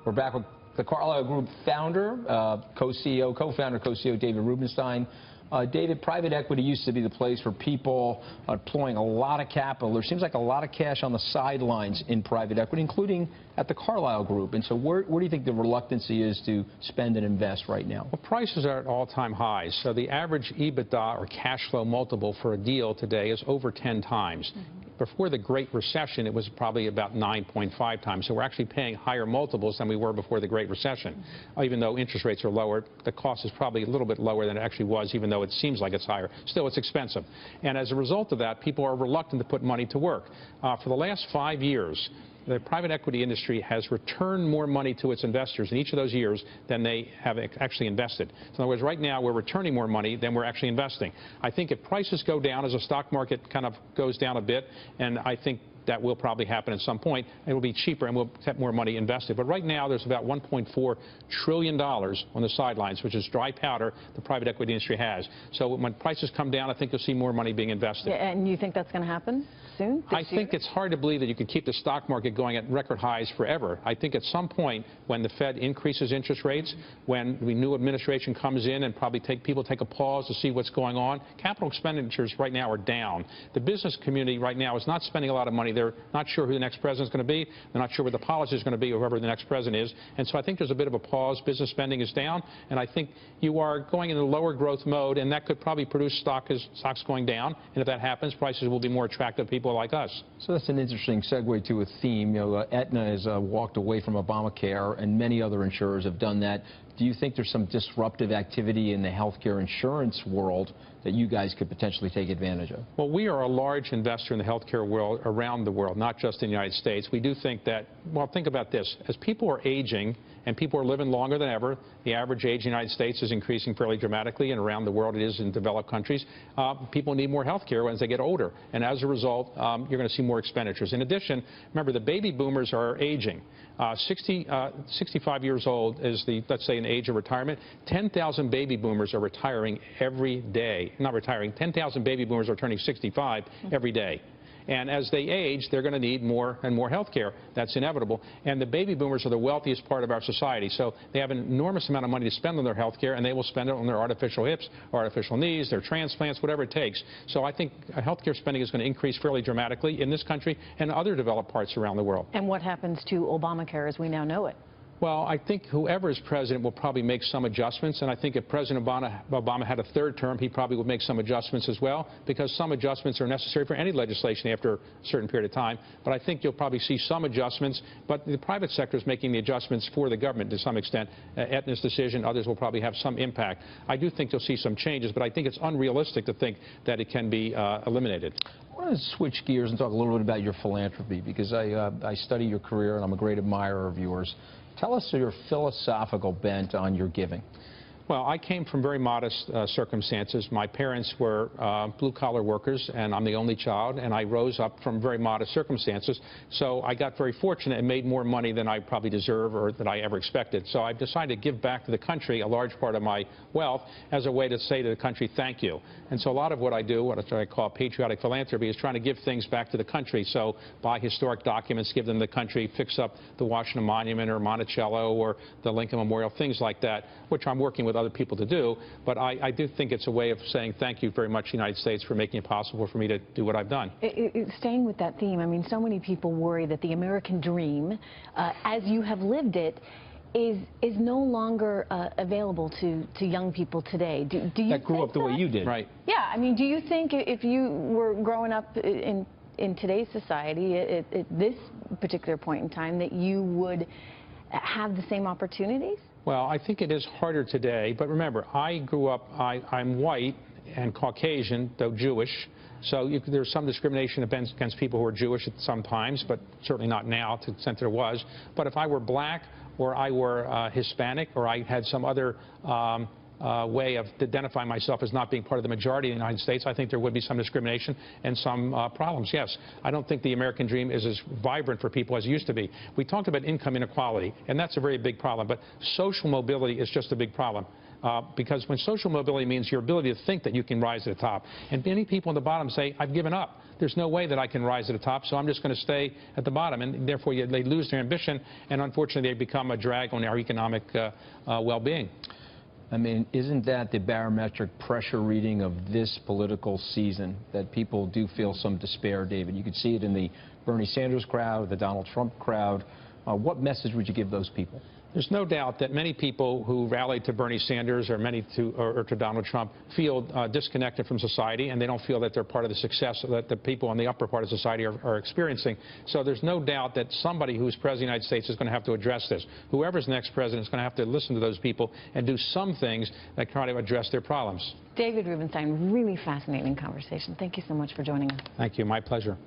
We're back with the Carlyle Group founder, co-founder, co-CEO David Rubenstein. David, private equity used to be the place for people deploying a lot of capital. There seems like a lot of cash on the sidelines in private equity, including at the Carlyle Group. And so where do you think the reluctancy is to spend and invest right now? Well, prices are at all-time highs. So the average EBITDA or cash flow multiple for a deal today is over 10 times. Before the Great Recession, it was probably about 9.5 times. So we're actually paying higher multiples than we were before the Great Recession. Even though interest rates are lower, the cost is probably a little bit lower than it actually was, even though it seems like it's higher. Still, it's expensive. And as a result of that, people are reluctant to put money to work. For the last 5 years, the private equity industry has returned more money to its investors in each of those years than they have actually invested. So in other words, right now we're returning more money than we're actually investing. I think if prices go down, as the stock market kind of goes down a bit, and I think that will probably happen at some point, it will be cheaper and we'll have more money invested. But right now there's about $1.4 trillion on the sidelines, which is dry powder the private equity industry has. So when prices come down, I think you'll see more money being invested. Yeah, and you think that's going to happen soon? I think it's hard to believe that you could keep the stock market going at record highs forever. I think at some point when the Fed increases interest rates, when the new administration comes in and probably people take a pause to see what's going on, capital expenditures right now are down. The business community right now is not spending a lot of money. They're not sure who the next president is going to be. They're not sure what the policy is going to be, whoever the next president is. And so I think there's a bit of a pause. Business spending is down. And I think you are going into lower growth mode, and that could probably produce stocks going down. And if that happens, prices will be more attractive to people like us. So that's an interesting segue to a theme. You know, Aetna has walked away from Obamacare, and many other insurers have done that. Do you think there's some disruptive activity in the healthcare insurance world that you guys could potentially take advantage of? Well, we are a large investor in the healthcare world around the world, not just in the United States. We do think that, well, think about this. As people are aging and people are living longer than ever, the average age in the United States is increasing fairly dramatically, and around the world it is in developed countries. People need more healthcare as they get older, and as a result, you're going to see more expenditures. In addition, remember, the baby boomers are aging. 65 years old is the, let's say, an age of retirement. 10,000 baby boomers are retiring every day. Not retiring, 10,000 baby boomers are turning 65 every day. And as they age, they're going to need more and more health care. That's inevitable. And the baby boomers are the wealthiest part of our society. So they have an enormous amount of money to spend on their health care, and they will spend it on their artificial hips, artificial knees, their transplants, whatever it takes. So I think health care spending is going to increase fairly dramatically in this country and other developed parts around the world. And what happens to Obamacare as we now know it? Well, I think whoever is president will probably make some adjustments, and I think if President Obama had a third term, he probably would make some adjustments as well, because some adjustments are necessary for any legislation after a certain period of time. But I think you'll probably see some adjustments, but the private sector is making the adjustments for the government to some extent. Aetna's decision, others will probably have some impact. I do think you'll see some changes, but I think it's unrealistic to think that it can be eliminated. I want to switch gears and talk a little bit about your philanthropy, because I study your career and I'm a great admirer of yours. Tell us your philosophical bent on your giving. Well, I came from very modest circumstances. My parents were blue-collar workers, and I'm the only child, and I rose up from very modest circumstances. So I got very fortunate and made more money than I probably deserve or that I ever expected. So I've decided to give back to the country a large part of my wealth as a way to say to the country, thank you. And so a lot of what I do, what I call patriotic philanthropy, is trying to give things back to the country. So buy historic documents, give them to the country, fix up the Washington Monument or Monticello or the Lincoln Memorial, things like that, which I'm working with other people to do, but I do think it's a way of saying thank you very much, United States, for making it possible for me to do what I've done. Staying with that theme, I mean, so many people worry that the American dream, as you have lived it, is no longer available to young people today. Do you that grew up the way you did? Right. Yeah, I mean, do you think if you were growing up in today's society at this particular point in time that you would have the same opportunities? Well, I think it is harder today, but remember, I grew up, I'm white and Caucasian, though Jewish, so there's some discrimination against people who are Jewish sometimes, but certainly not now to the extent there was. But if I were black or I were Hispanic or I had some other way of identifying myself as not being part of the majority of the United States, I think there would be some discrimination and some problems, yes. I don't think the American dream is as vibrant for people as it used to be. We talked about income inequality, and that's a very big problem, but social mobility is just a big problem. because when social mobility means your ability to think that you can rise to the top. And many people on the bottom say, I've given up. There's no way that I can rise to the top, so I'm just going to stay at the bottom. And therefore, they lose their ambition, and unfortunately, they become a drag on our economic well-being. I mean, isn't that the barometric pressure reading of this political season, that people do feel some despair, David? You could see it in the Bernie Sanders crowd, the Donald Trump crowd. What message would you give those people? There's no doubt that many people who rallied to Bernie Sanders or to Donald Trump feel disconnected from society, and they don't feel that they're part of the success that the people on the upper part of society are experiencing. So there's no doubt that somebody who's president of the United States is going to have to address this. Whoever's next president is going to have to listen to those people and do some things that try to address their problems. David Rubenstein, really fascinating conversation. Thank you so much for joining us. Thank you. My pleasure.